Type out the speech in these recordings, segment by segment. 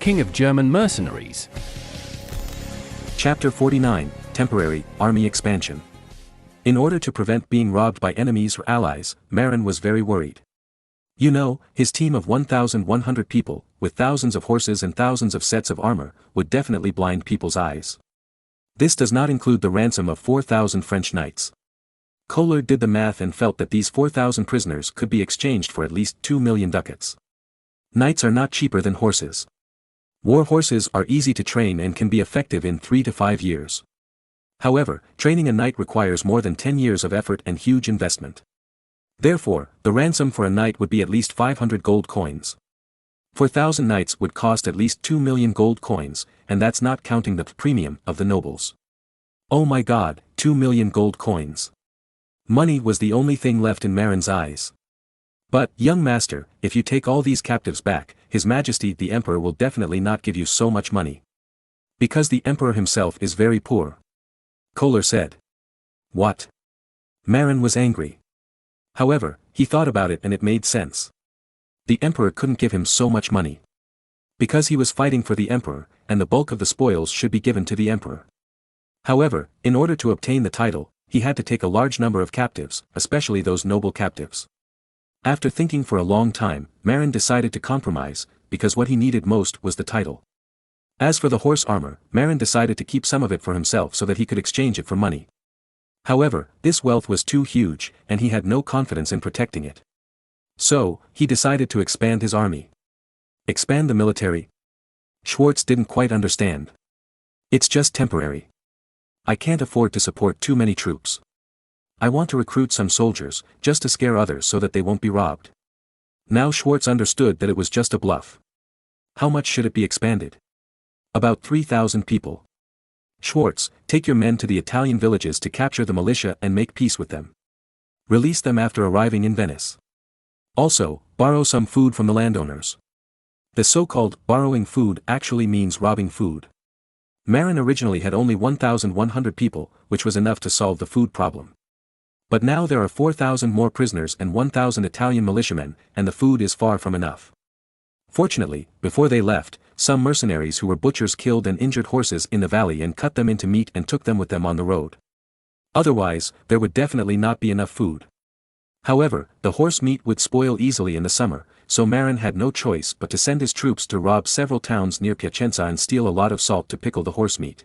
king of German mercenaries. Chapter 49, Temporary Army Expansion. In order to prevent being robbed by enemies or allies, Marin was very worried. You know, his team of 1,100 people, with thousands of horses and thousands of sets of armor, would definitely blind people's eyes. This does not include the ransom of 4,000 French knights. Kohler did the math and felt that these 4,000 prisoners could be exchanged for at least 2 million ducats. Knights are not cheaper than horses. War horses are easy to train and can be effective in 3 to 5 years. However, training a knight requires more than 10 years of effort and huge investment. Therefore, the ransom for a knight would be at least 500 gold coins. 4,000 knights would cost at least 2 million gold coins, and that's not counting the premium of the nobles. Oh my god, 2 million gold coins. Money was the only thing left in Marin's eyes. But, young master, if you take all these captives back, His Majesty the Emperor will definitely not give you so much money. Because the Emperor himself is very poor. Kohler said. What? Marin was angry. However, he thought about it and it made sense. The Emperor couldn't give him so much money. Because he was fighting for the Emperor, and the bulk of the spoils should be given to the Emperor. However, in order to obtain the title, he had to take a large number of captives, especially those noble captives. After thinking for a long time, Marin decided to compromise, because what he needed most was the title. As for the horse armor, Marin decided to keep some of it for himself so that he could exchange it for money. However, this wealth was too huge, and he had no confidence in protecting it. So, he decided to expand his army. Expand the military? Schwartz didn't quite understand. It's just temporary. I can't afford to support too many troops. I want to recruit some soldiers, just to scare others so that they won't be robbed. Now Schwartz understood that it was just a bluff. How much should it be expanded? About 3,000 people. Schwartz, take your men to the Italian villages to capture the militia and make peace with them. Release them after arriving in Venice. Also, borrow some food from the landowners. The so-called borrowing food actually means robbing food. Marin originally had only 1,100 people, which was enough to solve the food problem. But now there are 4,000 more prisoners and 1,000 Italian militiamen, and the food is far from enough. Fortunately, before they left, some mercenaries who were butchers killed and injured horses in the valley and cut them into meat and took them with them on the road. Otherwise, there would definitely not be enough food. However, the horse meat would spoil easily in the summer, so Marin had no choice but to send his troops to rob several towns near Piacenza and steal a lot of salt to pickle the horse meat.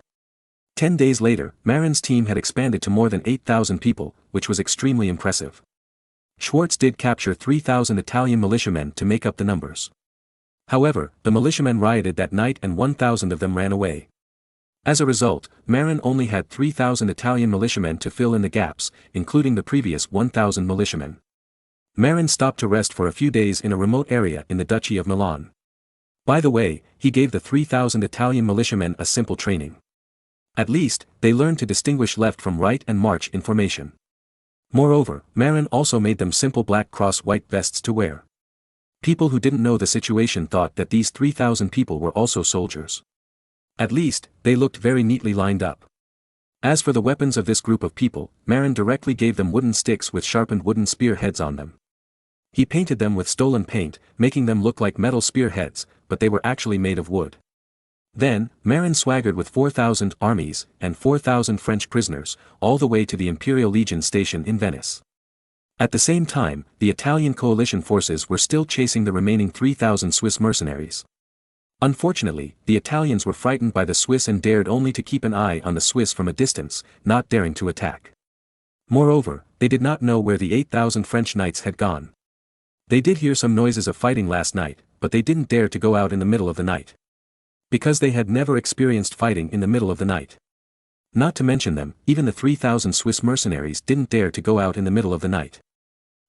10 days later, Marin's team had expanded to more than 8,000 people, which was extremely impressive. Schwartz did capture 3,000 Italian militiamen to make up the numbers. However, the militiamen rioted that night and 1,000 of them ran away. As a result, Marin only had 3,000 Italian militiamen to fill in the gaps, including the previous 1,000 militiamen. Marin stopped to rest for a few days in a remote area in the Duchy of Milan. By the way, he gave the 3,000 Italian militiamen a simple training. At least, they learned to distinguish left from right and march in formation. Moreover, Marin also made them simple black cross white vests to wear. People who didn't know the situation thought that these 3,000 people were also soldiers. At least, they looked very neatly lined up. As for the weapons of this group of people, Marin directly gave them wooden sticks with sharpened wooden spear heads on them. He painted them with stolen paint, making them look like metal spear heads, but they were actually made of wood. Then, Marin swaggered with 4,000 armies and 4,000 French prisoners, all the way to the Imperial Legion station in Venice. At the same time, the Italian coalition forces were still chasing the remaining 3,000 Swiss mercenaries. Unfortunately, the Italians were frightened by the Swiss and dared only to keep an eye on the Swiss from a distance, not daring to attack. Moreover, they did not know where the 8,000 French knights had gone. They did hear some noises of fighting last night, but they didn't dare to go out in the middle of the night. Because they had never experienced fighting in the middle of the night. Not to mention them, even the 3,000 Swiss mercenaries didn't dare to go out in the middle of the night.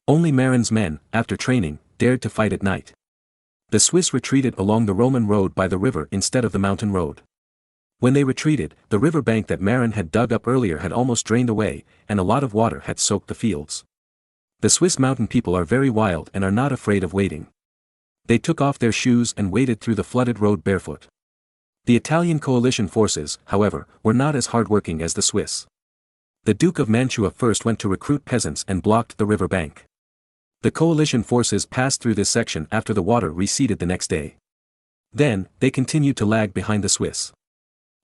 Only Marin's men, after training, dared to fight at night. The Swiss retreated along the Roman road by the river instead of the mountain road. When they retreated, the river bank that Marin had dug up earlier had almost drained away, and a lot of water had soaked the fields. The Swiss mountain people are very wild and are not afraid of wading. They took off their shoes and waded through the flooded road barefoot. The Italian coalition forces, however, were not as hardworking as the Swiss. The Duke of Mantua first went to recruit peasants and blocked the river bank. The coalition forces passed through this section after the water receded the next day. Then, they continued to lag behind the Swiss.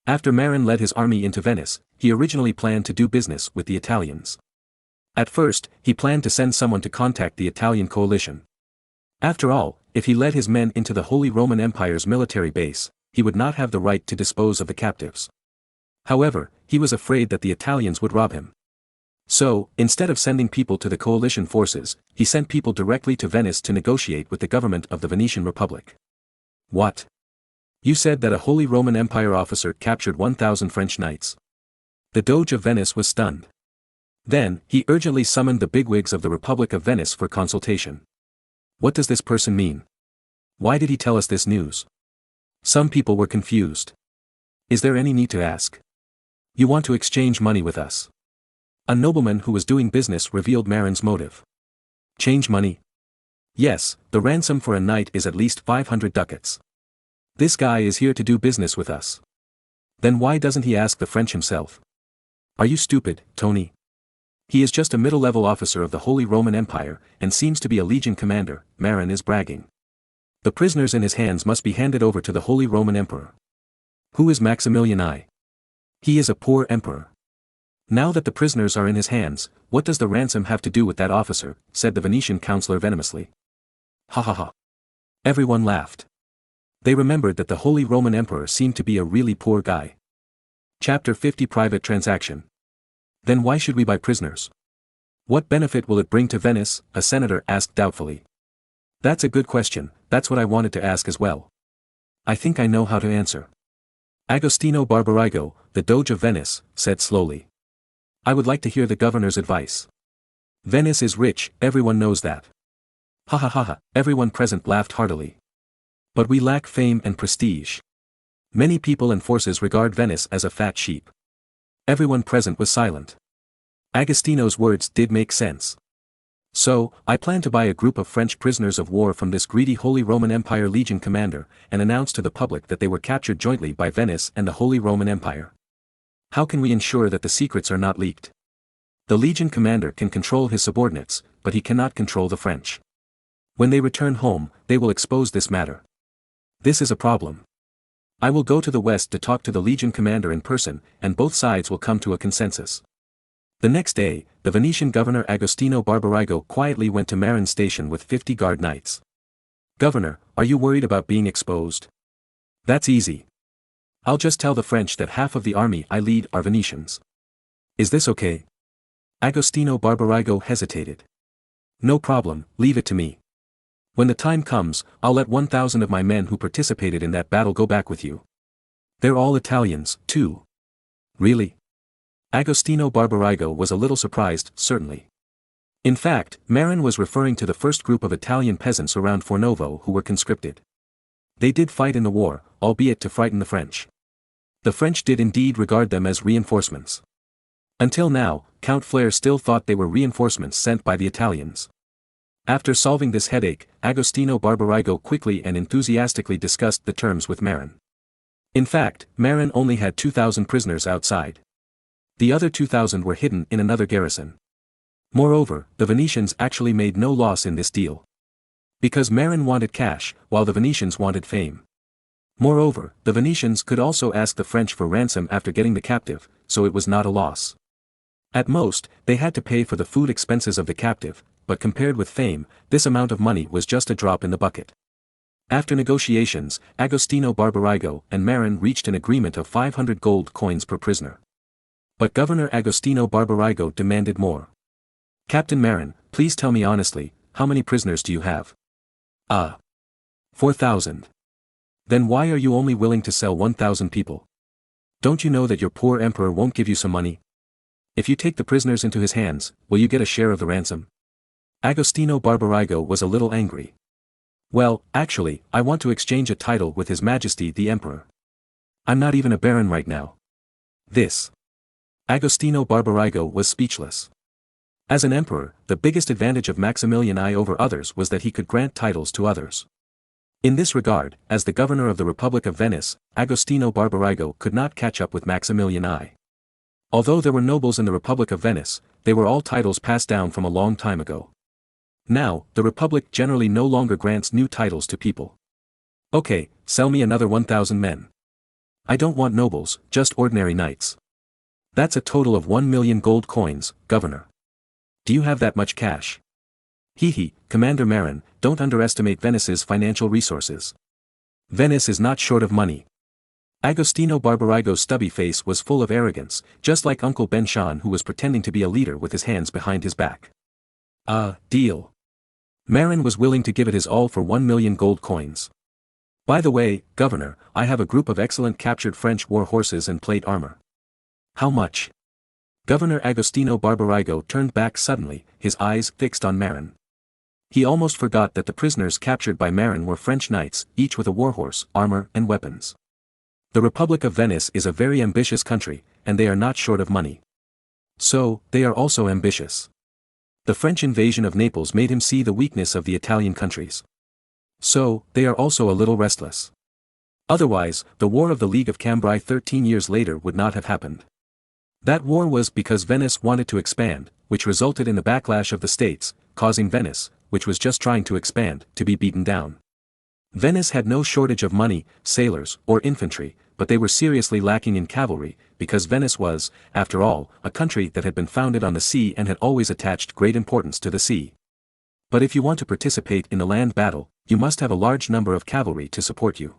After Marin led his army into Venice, he originally planned to do business with the Italians. At first, he planned to send someone to contact the Italian coalition. After all, if he led his men into the Holy Roman Empire's military base, he would not have the right to dispose of the captives. However, he was afraid that the Italians would rob him. So, instead of sending people to the coalition forces, he sent people directly to Venice to negotiate with the government of the Venetian Republic. What? You said that a Holy Roman Empire officer captured 1,000 French knights. The Doge of Venice was stunned. Then, he urgently summoned the bigwigs of the Republic of Venice for consultation. What does this person mean? Why did he tell us this news? Some people were confused. Is there any need to ask? You want to exchange money with us? A nobleman who was doing business revealed Marin's motive. Change money? Yes, the ransom for a knight is at least 500 ducats. This guy is here to do business with us. Then why doesn't he ask the French himself? Are you stupid, Tony? He is just a middle-level officer of the Holy Roman Empire, and seems to be a legion commander, Marin is bragging. The prisoners in his hands must be handed over to the Holy Roman Emperor. Who is Maximilian I? He is a poor emperor. Now that the prisoners are in his hands, what does the ransom have to do with that officer, said the Venetian counselor venomously. Ha ha ha. Everyone laughed. They remembered that the Holy Roman Emperor seemed to be a really poor guy. Chapter 50 Private Transaction. Then why should we buy prisoners? What benefit will it bring to Venice? A senator asked doubtfully. That's a good question, that's what I wanted to ask as well. I think I know how to answer. Agostino Barbarigo, the Doge of Venice, said slowly. I would like to hear the governor's advice. Venice is rich, everyone knows that. Ha ha ha ha, everyone present laughed heartily. But we lack fame and prestige. Many people and forces regard Venice as a fat sheep. Everyone present was silent. Agostino's words did make sense. So, I plan to buy a group of French prisoners of war from this greedy Holy Roman Empire Legion commander, and announce to the public that they were captured jointly by Venice and the Holy Roman Empire. How can we ensure that the secrets are not leaked? The Legion commander can control his subordinates, but he cannot control the French. When they return home, they will expose this matter. This is a problem. I will go to the west to talk to the Legion commander in person, and both sides will come to a consensus. The next day, the Venetian governor Agostino Barbarigo quietly went to Marin station with 50 guard knights. Governor, are you worried about being exposed? That's easy. I'll just tell the French that half of the army I lead are Venetians. Is this okay? Agostino Barbarigo hesitated. No problem, leave it to me. When the time comes, I'll let 1,000 of my men who participated in that battle go back with you. They're all Italians, too. Really? Agostino Barbarigo was a little surprised, certainly. In fact, Marin was referring to the first group of Italian peasants around Fornovo who were conscripted. They did fight in the war, albeit to frighten the French. The French did indeed regard them as reinforcements. Until now, Count Flair still thought they were reinforcements sent by the Italians. After solving this headache, Agostino Barbarigo quickly and enthusiastically discussed the terms with Marin. In fact, Marin only had 2,000 prisoners outside. The other 2,000 were hidden in another garrison. Moreover, the Venetians actually made no loss in this deal. Because Marin wanted cash, while the Venetians wanted fame. Moreover, the Venetians could also ask the French for ransom after getting the captive, so it was not a loss. At most, they had to pay for the food expenses of the captive, but compared with fame, this amount of money was just a drop in the bucket. After negotiations, Agostino Barbarigo and Marin reached an agreement of 500 gold coins per prisoner. But Governor Agostino Barbarigo demanded more. Captain Marin, please tell me honestly, how many prisoners do you have? 4,000. Then why are you only willing to sell 1,000 people? Don't you know that your poor emperor won't give you some money? If you take the prisoners into his hands, will you get a share of the ransom? Agostino Barbarigo was a little angry. Well, actually, I want to exchange a title with His Majesty the Emperor. I'm not even a baron right now. This. Agostino Barbarigo was speechless. As an emperor, the biggest advantage of Maximilian I over others was that he could grant titles to others. In this regard, as the governor of the Republic of Venice, Agostino Barbarigo could not catch up with Maximilian I. Although there were nobles in the Republic of Venice, they were all titles passed down from a long time ago. Now, the Republic generally no longer grants new titles to people. Okay, sell me another 1,000 men. I don't want nobles, just ordinary knights. That's a total of 1 million gold coins, Governor. Do you have that much cash? Commander Marin, don't underestimate Venice's financial resources. Venice is not short of money. Agostino Barbarigo's stubby face was full of arrogance, just like Uncle Ben Shan, who was pretending to be a leader with his hands behind his back. Deal. Marin was willing to give it his all for 1 million gold coins. By the way, Governor, I have a group of excellent captured French war horses and plate armor. How much? Governor Agostino Barbarigo turned back suddenly, his eyes fixed on Marin. He almost forgot that the prisoners captured by Marin were French knights, each with a warhorse, armor and weapons. The Republic of Venice is a very ambitious country, and they are not short of money. So, they are also ambitious. The French invasion of Naples made him see the weakness of the Italian countries. So, they are also a little restless. Otherwise, the War of the League of Cambrai 13 years later would not have happened. That war was because Venice wanted to expand, which resulted in the backlash of the states, causing Venice, which was just trying to expand, to be beaten down. Venice had no shortage of money, sailors, or infantry, but they were seriously lacking in cavalry, because Venice was, after all, a country that had been founded on the sea and had always attached great importance to the sea. But if you want to participate in a land battle, you must have a large number of cavalry to support you.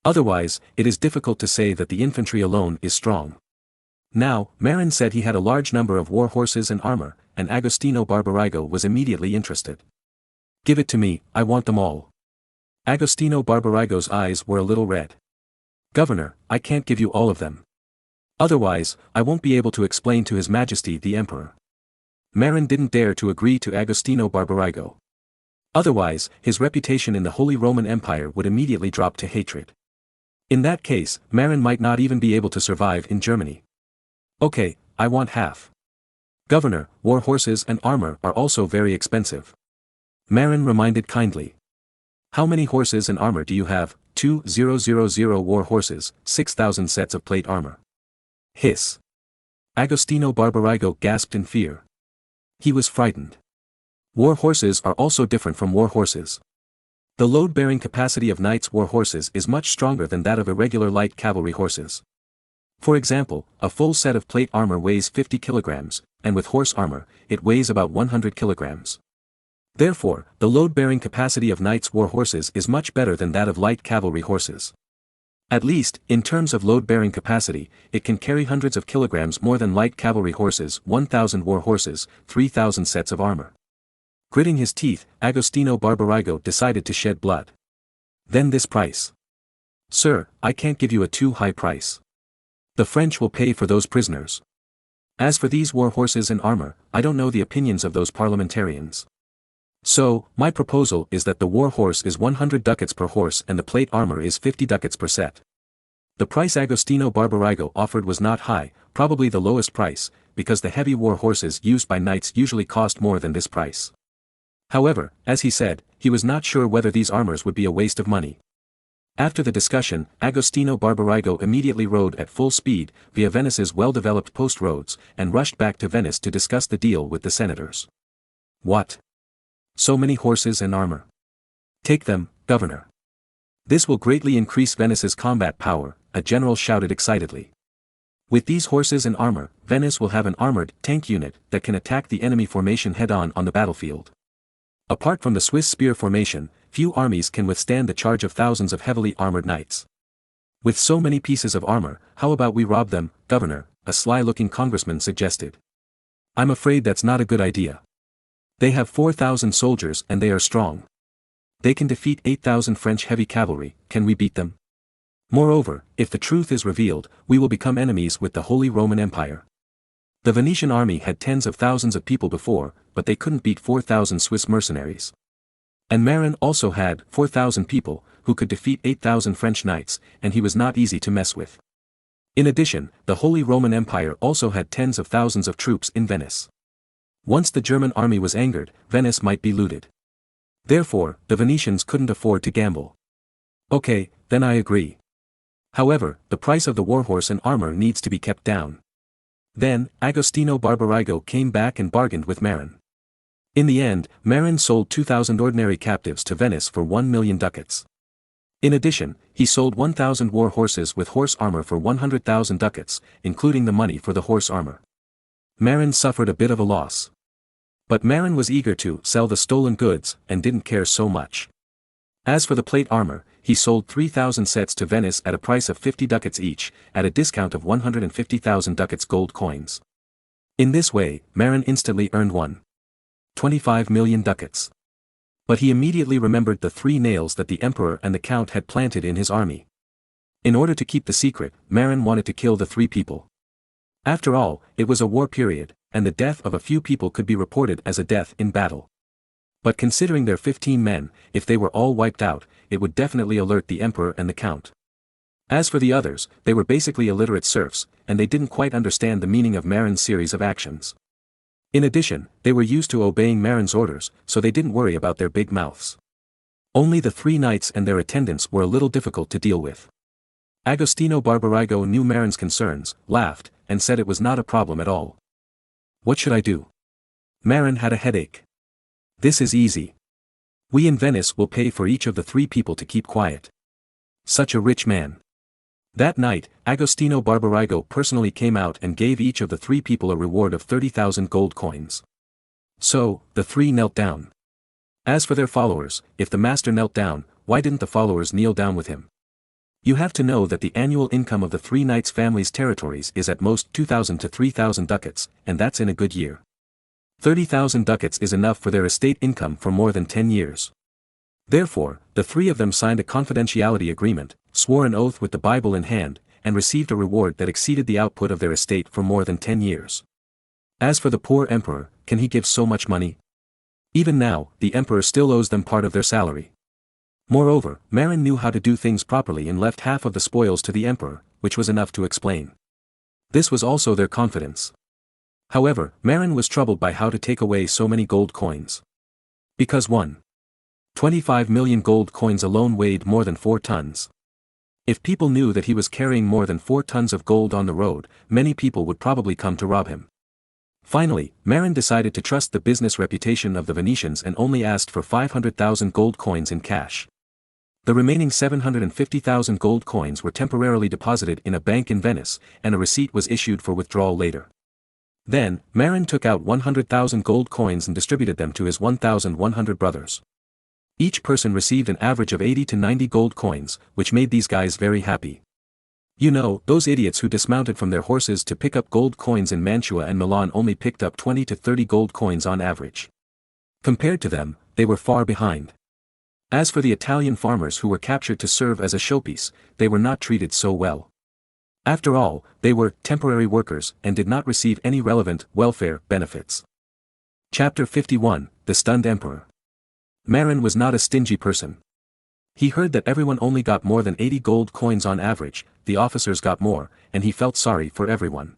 Otherwise, it is difficult to say that the infantry alone is strong. Now, Marin said he had a large number of war horses and armor, and Agostino Barbarigo was immediately interested. Give it to me, I want them all. Agostino Barbarigo's eyes were a little red. Governor, I can't give you all of them. Otherwise, I won't be able to explain to His Majesty the Emperor. Marin didn't dare to agree to Agostino Barbarigo. Otherwise, his reputation in the Holy Roman Empire would immediately drop to hatred. In that case, Marin might not even be able to survive in Germany. Okay, I want half. Governor, war horses and armor are also very expensive. Marin reminded kindly. How many horses and armor do you have? 2,000 war horses, 6,000 sets of plate armor. Hiss. Agostino Barbarigo gasped in fear. He was frightened. War horses are also different from war horses. The load-bearing capacity of knights' war horses is much stronger than that of irregular light cavalry horses. For example, a full set of plate armor weighs 50 kilograms, and with horse armor, it weighs about 100 kilograms. Therefore, the load-bearing capacity of knights' war horses is much better than that of light cavalry horses. At least, in terms of load-bearing capacity, it can carry hundreds of kilograms more than light cavalry horses, 1,000 war horses, 3,000 sets of armor. Gritting his teeth, Agostino Barbarigo decided to shed blood. Then this price. Sir, I can't give you a too high price. The French will pay for those prisoners. As for these war horses and armor, I don't know the opinions of those parliamentarians. So, my proposal is that the war horse is 100 ducats per horse and the plate armor is 50 ducats per set. The price Agostino Barbarigo offered was not high, probably the lowest price, because the heavy war horses used by knights usually cost more than this price. However, as he said, he was not sure whether these armors would be a waste of money. After the discussion, Agostino Barbarigo immediately rode at full speed via Venice's well-developed post roads and rushed back to Venice to discuss the deal with the senators. What? So many horses and armor. Take them, Governor. This will greatly increase Venice's combat power, a general shouted excitedly. With these horses and armor, Venice will have an armored tank unit that can attack the enemy formation head-on on the battlefield. Apart from the Swiss spear formation, few armies can withstand the charge of thousands of heavily armored knights. With so many pieces of armor, how about we rob them, Governor? A sly-looking congressman suggested. I'm afraid that's not a good idea. They have 4,000 soldiers and they are strong. They can defeat 8,000 French heavy cavalry, can we beat them? Moreover, if the truth is revealed, we will become enemies with the Holy Roman Empire. The Venetian army had tens of thousands of people before, but they couldn't beat 4,000 Swiss mercenaries. And Marin also had 4,000 people, who could defeat 8,000 French knights, and he was not easy to mess with. In addition, the Holy Roman Empire also had tens of thousands of troops in Venice. Once the German army was angered, Venice might be looted. Therefore, the Venetians couldn't afford to gamble. Okay, then I agree. However, the price of the warhorse and armor needs to be kept down. Then, Agostino Barbarigo came back and bargained with Marin. In the end, Marin sold 2,000 ordinary captives to Venice for 1 million ducats. In addition, he sold 1,000 war horses with horse armor for 100,000 ducats, including the money for the horse armor. Marin suffered a bit of a loss. But Marin was eager to sell the stolen goods and didn't care so much. As for the plate armor, he sold 3,000 sets to Venice at a price of 50 ducats each, at a discount of 150,000 ducats gold coins. In this way, Marin instantly earned 25 million ducats. But he immediately remembered the 3 nails that the emperor and the count had planted in his army. In order to keep the secret, Marin wanted to kill the 3 people. After all, it was a war period, and the death of a few people could be reported as a death in battle. But considering their 15 men, if they were all wiped out, it would definitely alert the emperor and the count. As for the others, they were basically illiterate serfs, and they didn't quite understand the meaning of Marin's series of actions. In addition, they were used to obeying Marin's orders, so they didn't worry about their big mouths. Only the 3 knights and their attendants were a little difficult to deal with. Agostino Barbarigo knew Marin's concerns, laughed, and said it was not a problem at all. What should I do? Marin had a headache. This is easy. We in Venice will pay for each of the 3 people to keep quiet. Such a rich man. That night, Agostino Barbarigo personally came out and gave each of the 3 people a reward of 30,000 gold coins. So, the 3 knelt down. As for their followers, if the master knelt down, why didn't the followers kneel down with him? You have to know that the annual income of the 3 knights' families' territories is at most 2,000 to 3,000 ducats, and that's in a good year. 30,000 ducats is enough for their estate income for more than 10 years. Therefore, the 3 of them signed a confidentiality agreement, swore an oath with the Bible in hand, and received a reward that exceeded the output of their estate for more than 10 years. As for the poor emperor, can he give so much money? Even now, the emperor still owes them part of their salary. Moreover, Marin knew how to do things properly and left half of the spoils to the emperor, which was enough to explain. This was also their confidence. However, Marin was troubled by how to take away so many gold coins. Because 25 million gold coins alone weighed more than 4 tons. If people knew that he was carrying more than 4 tons of gold on the road, many people would probably come to rob him. Finally, Marin decided to trust the business reputation of the Venetians and only asked for 500,000 gold coins in cash. The remaining 750,000 gold coins were temporarily deposited in a bank in Venice, and a receipt was issued for withdrawal later. Then, Marin took out 100,000 gold coins and distributed them to his 1,100 brothers. Each person received an average of 80 to 90 gold coins, which made these guys very happy. You know, those idiots who dismounted from their horses to pick up gold coins in Mantua and Milan only picked up 20 to 30 gold coins on average. Compared to them, they were far behind. As for the Italian farmers who were captured to serve as a showpiece, they were not treated so well. After all, they were temporary workers and did not receive any relevant welfare benefits. Chapter 51, The Stunned Emperor. Marin was not a stingy person. He heard that everyone only got more than 80 gold coins on average, the officers got more, and he felt sorry for everyone.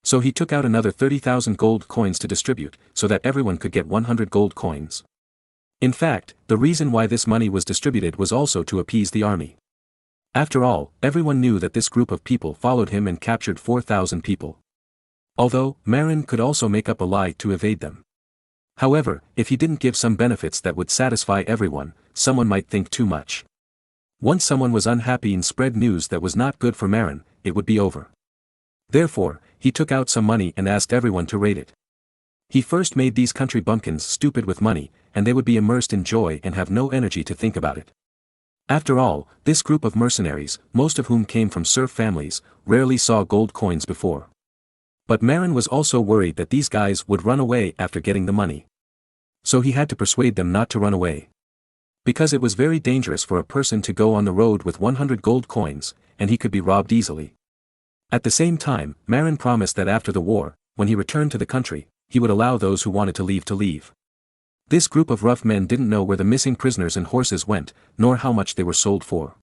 So he took out another 30,000 gold coins to distribute, so that everyone could get 100 gold coins. In fact, the reason why this money was distributed was also to appease the army. After all, everyone knew that this group of people followed him and captured 4,000 people. Although, Marin could also make up a lie to evade them. However, if he didn't give some benefits that would satisfy everyone, someone might think too much. Once someone was unhappy and spread news that was not good for Marin, it would be over. Therefore, he took out some money and asked everyone to rate it. He first made these country bumpkins stupid with money, and they would be immersed in joy and have no energy to think about it. After all, this group of mercenaries, most of whom came from serf families, rarely saw gold coins before. But Marin was also worried that these guys would run away after getting the money. So he had to persuade them not to run away. Because it was very dangerous for a person to go on the road with 100 gold coins, and he could be robbed easily. At the same time, Marin promised that after the war, when he returned to the country, he would allow those who wanted to leave. This group of rough men didn't know where the missing prisoners and horses went, nor how much they were sold for.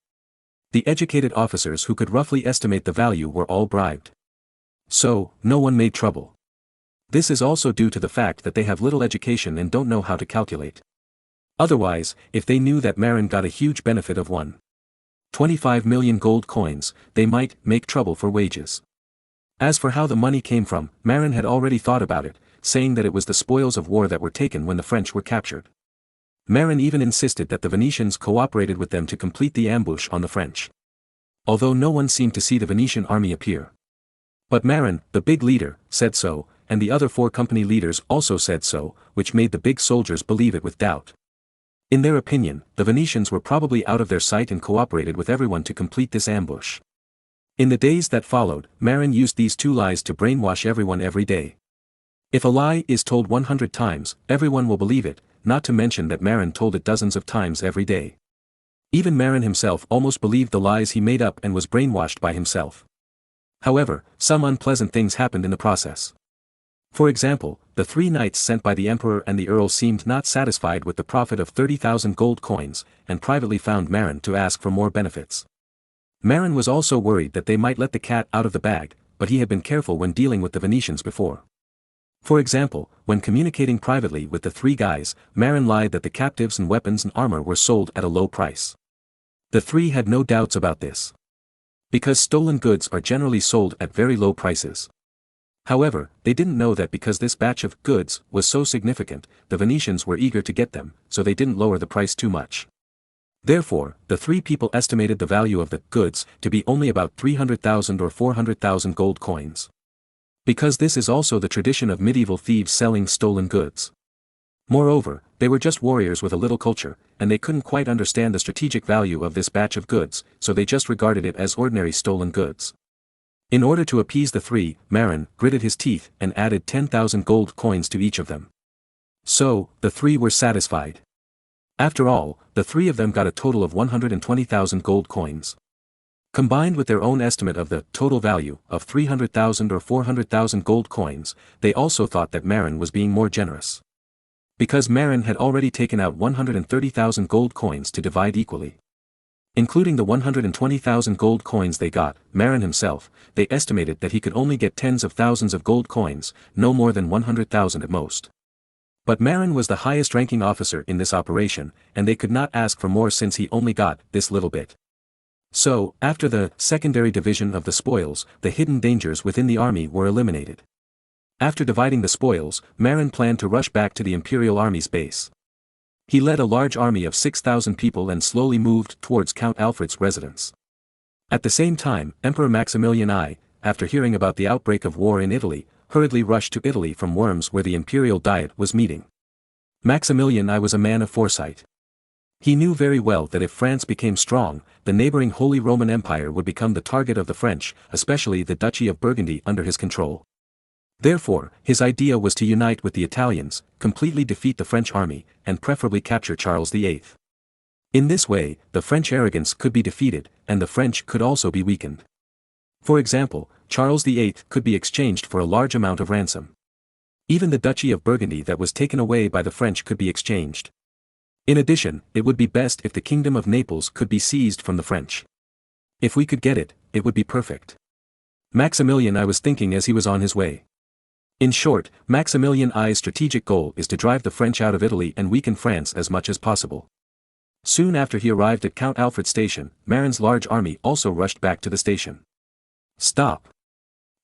The educated officers who could roughly estimate the value were all bribed. So, no one made trouble. This is also due to the fact that they have little education and don't know how to calculate. Otherwise, if they knew that Marin got a huge benefit of 25 million gold coins, they might make trouble for wages. As for how the money came from, Marin had already thought about it, saying that it was the spoils of war that were taken when the French were captured. Marin even insisted that the Venetians cooperated with them to complete the ambush on the French. Although no one seemed to see the Venetian army appear. But Marin, the big leader, said so, and the other 4 company leaders also said so, which made the big soldiers believe it with doubt. In their opinion, the Venetians were probably out of their sight and cooperated with everyone to complete this ambush. In the days that followed, Marin used these 2 lies to brainwash everyone every day. If a lie is told 100 times, everyone will believe it, not to mention that Marin told it dozens of times every day. Even Marin himself almost believed the lies he made up and was brainwashed by himself. However, some unpleasant things happened in the process. For example, the 3 knights sent by the emperor and the earl seemed not satisfied with the profit of 30,000 gold coins, and privately found Marin to ask for more benefits. Marin was also worried that they might let the cat out of the bag, but he had been careful when dealing with the Venetians before. For example, when communicating privately with the 3 guys, Marin lied that the captives and weapons and armor were sold at a low price. The 3 had no doubts about this. Because stolen goods are generally sold at very low prices. However, they didn't know that because this batch of goods was so significant, the Venetians were eager to get them, so they didn't lower the price too much. Therefore, the 3 people estimated the value of the goods to be only about 300,000 or 400,000 gold coins. Because this is also the tradition of medieval thieves selling stolen goods. Moreover, they were just warriors with a little culture, and they couldn't quite understand the strategic value of this batch of goods, so they just regarded it as ordinary stolen goods. In order to appease the 3, Marin gritted his teeth and added 10,000 gold coins to each of them. So, the 3 were satisfied. After all, the 3 of them got a total of 120,000 gold coins. Combined with their own estimate of the total value of 300,000 or 400,000 gold coins, they also thought that Marin was being more generous. Because Marin had already taken out 130,000 gold coins to divide equally. Including the 120,000 gold coins they got, Marin himself, they estimated that he could only get tens of thousands of gold coins, no more than 100,000 at most. But Marin was the highest ranking officer in this operation, and they could not ask for more since he only got this little bit. So, after the secondary division of the spoils, the hidden dangers within the army were eliminated. After dividing the spoils, Marin planned to rush back to the Imperial Army's base. He led a large army of 6,000 people and slowly moved towards Count Alfred's residence. At the same time, Emperor Maximilian I, after hearing about the outbreak of war in Italy, hurriedly rushed to Italy from Worms where the Imperial Diet was meeting. Maximilian I was a man of foresight. He knew very well that if France became strong, the neighboring Holy Roman Empire would become the target of the French, especially the Duchy of Burgundy under his control. Therefore, his idea was to unite with the Italians, completely defeat the French army, and preferably capture Charles VIII. In this way, the French arrogance could be defeated, and the French could also be weakened. For example, Charles VIII could be exchanged for a large amount of ransom. Even the Duchy of Burgundy that was taken away by the French could be exchanged. In addition, it would be best if the Kingdom of Naples could be seized from the French. If we could get it, it would be perfect. Maximilian I was thinking as he was on his way. In short, Maximilian I's strategic goal is to drive the French out of Italy and weaken France as much as possible. Soon after he arrived at Count Alfred's station, Marin's large army also rushed back to the station. Stop!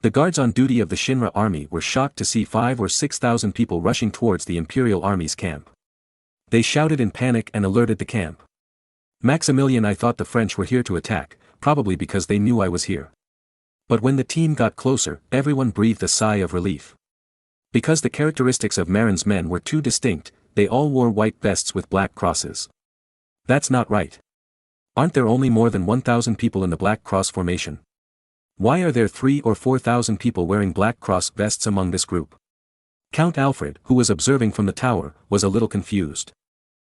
The guards on duty of the Shinra army were shocked to see 5,000 or 6,000 people rushing towards the Imperial Army's camp. They shouted in panic and alerted the camp. Maximilian I thought the French were here to attack, probably because they knew I was here. But when the team got closer, everyone breathed a sigh of relief. Because the characteristics of Marin's men were too distinct, they all wore white vests with black crosses. That's not right. Aren't there only more than 1,000 people in the Black Cross formation? Why are there 3,000 or 4,000 people wearing black cross vests among this group? Count Alfred, who was observing from the tower, was a little confused.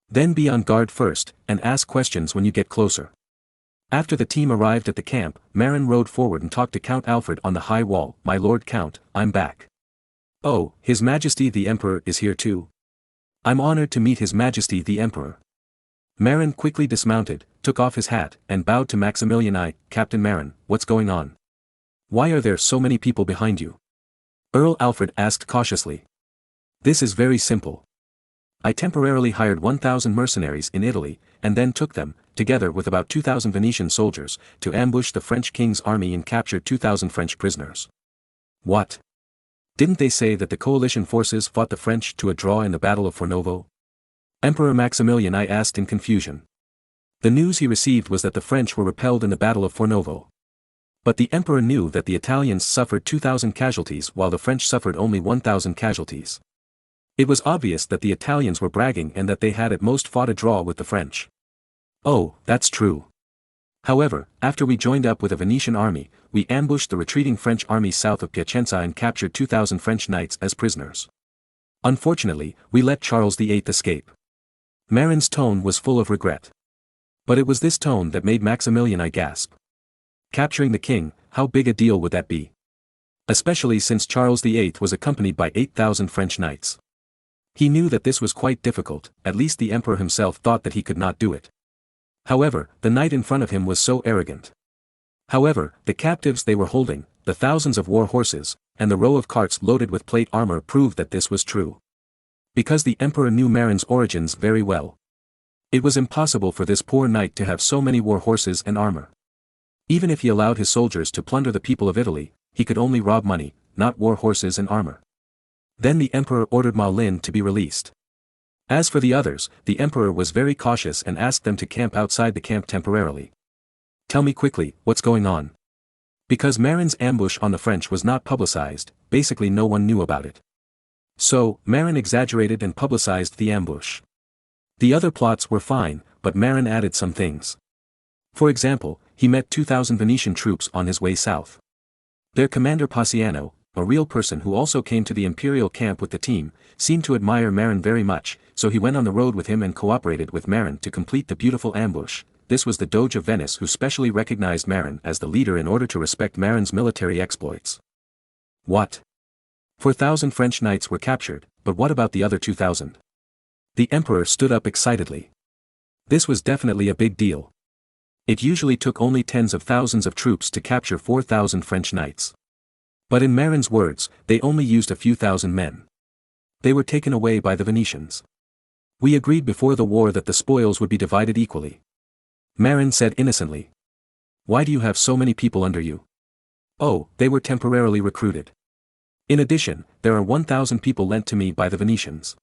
Then be on guard first, and ask questions when you get closer. After the team arrived at the camp, Marin rode forward and talked to Count Alfred on the high wall. "My Lord Count, I'm back." "Oh, His Majesty the Emperor is here too." "I'm honored to meet His Majesty the Emperor." Marin quickly dismounted, took off his hat, and bowed to Maximilian I. "Captain Marin, what's going on? Why are there so many people behind you?" Earl Alfred asked cautiously. "This is very simple. I temporarily hired 1,000 mercenaries in Italy, and then took them, together with about 2,000 Venetian soldiers, to ambush the French king's army and capture 2,000 French prisoners." "What? Didn't they say that the coalition forces fought the French to a draw in the Battle of Fornovo?" Emperor Maximilian I asked in confusion. The news he received was that the French were repelled in the Battle of Fornovo. But the emperor knew that the Italians suffered 2,000 casualties while the French suffered only 1,000 casualties. It was obvious that the Italians were bragging and that they had at most fought a draw with the French. Oh, that's true. However, after we joined up with a Venetian army, we ambushed the retreating French army south of Piacenza and captured 2,000 French knights as prisoners. Unfortunately, we let Charles VIII escape. Marin's tone was full of regret. But it was this tone that made Maximilian I gasp. Capturing the king, how big a deal would that be? Especially since Charles VIII was accompanied by 8,000 French knights. He knew that this was quite difficult, at least the emperor himself thought that he could not do it. However, the knight in front of him was so arrogant. However, the captives they were holding, the thousands of war horses, and the row of carts loaded with plate armor proved that this was true. Because the emperor knew Marin's origins very well. It was impossible for this poor knight to have so many war horses and armor. Even if he allowed his soldiers to plunder the people of Italy, he could only rob money, not war horses and armor. Then the emperor ordered Marin to be released. As for the others, the emperor was very cautious and asked them to camp outside the camp temporarily. Tell me quickly, what's going on? Because Marin's ambush on the French was not publicized, basically no one knew about it. So, Marin exaggerated and publicized the ambush. The other plots were fine, but Marin added some things. For example, he met 2,000 Venetian troops on his way south. Their commander Passiano, a real person who also came to the imperial camp with the team, seemed to admire Marin very much, so he went on the road with him and cooperated with Marin to complete the beautiful ambush. This was the Doge of Venice who specially recognized Marin as the leader in order to respect Marin's military exploits. What? 4,000 French knights were captured, but what about the other 2,000? The emperor stood up excitedly. This was definitely a big deal. It usually took only tens of thousands of troops to capture 4,000 French knights. But in Marin's words, they only used a few thousand men. They were taken away by the Venetians. We agreed before the war that the spoils would be divided equally. Marin said innocently. Why do you have so many people under you? Oh, they were temporarily recruited. In addition, there are 1,000 people lent to me by the Venetians.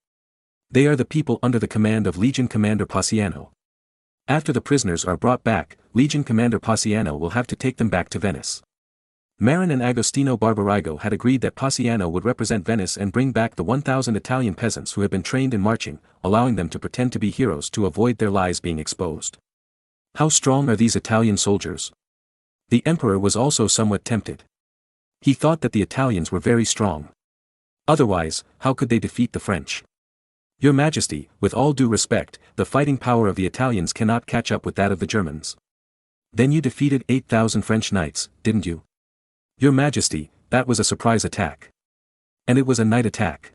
They are the people under the command of Legion Commander Passiano. After the prisoners are brought back, Legion Commander Passiano will have to take them back to Venice. Marin and Agostino Barbarigo had agreed that Passiano would represent Venice and bring back the 1,000 Italian peasants who had been trained in marching, allowing them to pretend to be heroes to avoid their lies being exposed. How strong are these Italian soldiers? The emperor was also somewhat tempted. He thought that the Italians were very strong. Otherwise, how could they defeat the French? Your Majesty, with all due respect, the fighting power of the Italians cannot catch up with that of the Germans. Then you defeated 8,000 French knights, didn't you? Your Majesty, that was a surprise attack. And it was a night attack.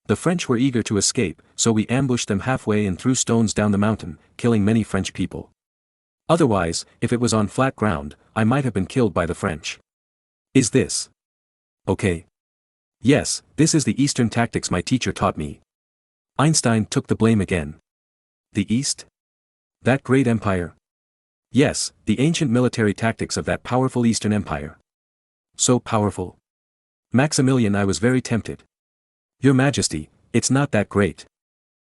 The French were eager to escape, so we ambushed them halfway and threw stones down the mountain, killing many French people. Otherwise, if it was on flat ground, I might have been killed by the French. Is this okay? Yes, this is the Eastern tactics my teacher taught me. Einstein took the blame again. The East? That great empire? Yes, the ancient military tactics of that powerful Eastern Empire. So powerful. Maximilian I was very tempted. Your Majesty, it's not that great.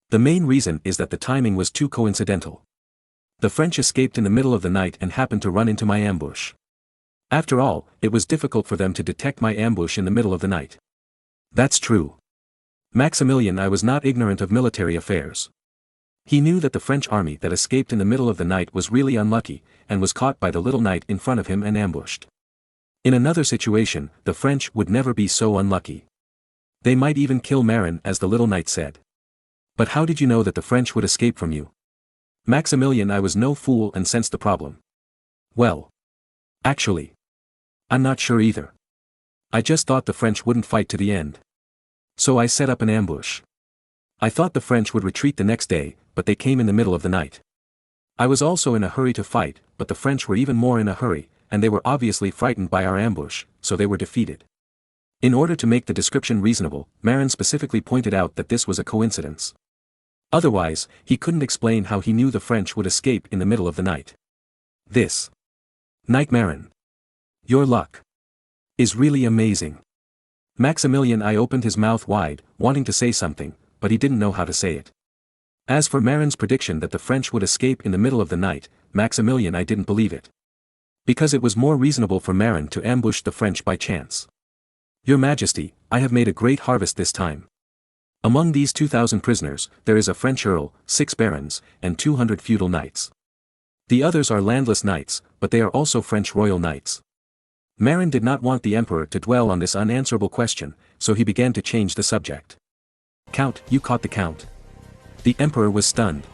The main reason is that the timing was too coincidental. The French escaped in the middle of the night and happened to run into my ambush. After all, it was difficult for them to detect my ambush in the middle of the night. That's true. Maximilian I was not ignorant of military affairs. He knew that the French army that escaped in the middle of the night was really unlucky, and was caught by the little knight in front of him and ambushed. In another situation, the French would never be so unlucky. They might even kill Marin as the little knight said. But how did you know that the French would escape from you? Maximilian I was no fool and sensed the problem. Well. Actually. I'm not sure either. I just thought the French wouldn't fight to the end. So I set up an ambush. I thought the French would retreat the next day, but they came in the middle of the night. I was also in a hurry to fight, but the French were even more in a hurry, and they were obviously frightened by our ambush, so they were defeated. In order to make the description reasonable, Marin specifically pointed out that this was a coincidence. Otherwise, he couldn't explain how he knew the French would escape in the middle of the night. This night, Marin. Your luck is really amazing. Maximilian I opened his mouth wide, wanting to say something, but he didn't know how to say it. As for Marin's prediction that the French would escape in the middle of the night, Maximilian I didn't believe it. Because it was more reasonable for Marin to ambush the French by chance. Your Majesty, I have made a great harvest this time. Among these 2,000 prisoners, there is a French earl, 6 barons, and 200 feudal knights. The others are landless knights, but they are also French royal knights. Marin did not want the emperor to dwell on this unanswerable question, so he began to change the subject. Count, you caught the count. The emperor was stunned.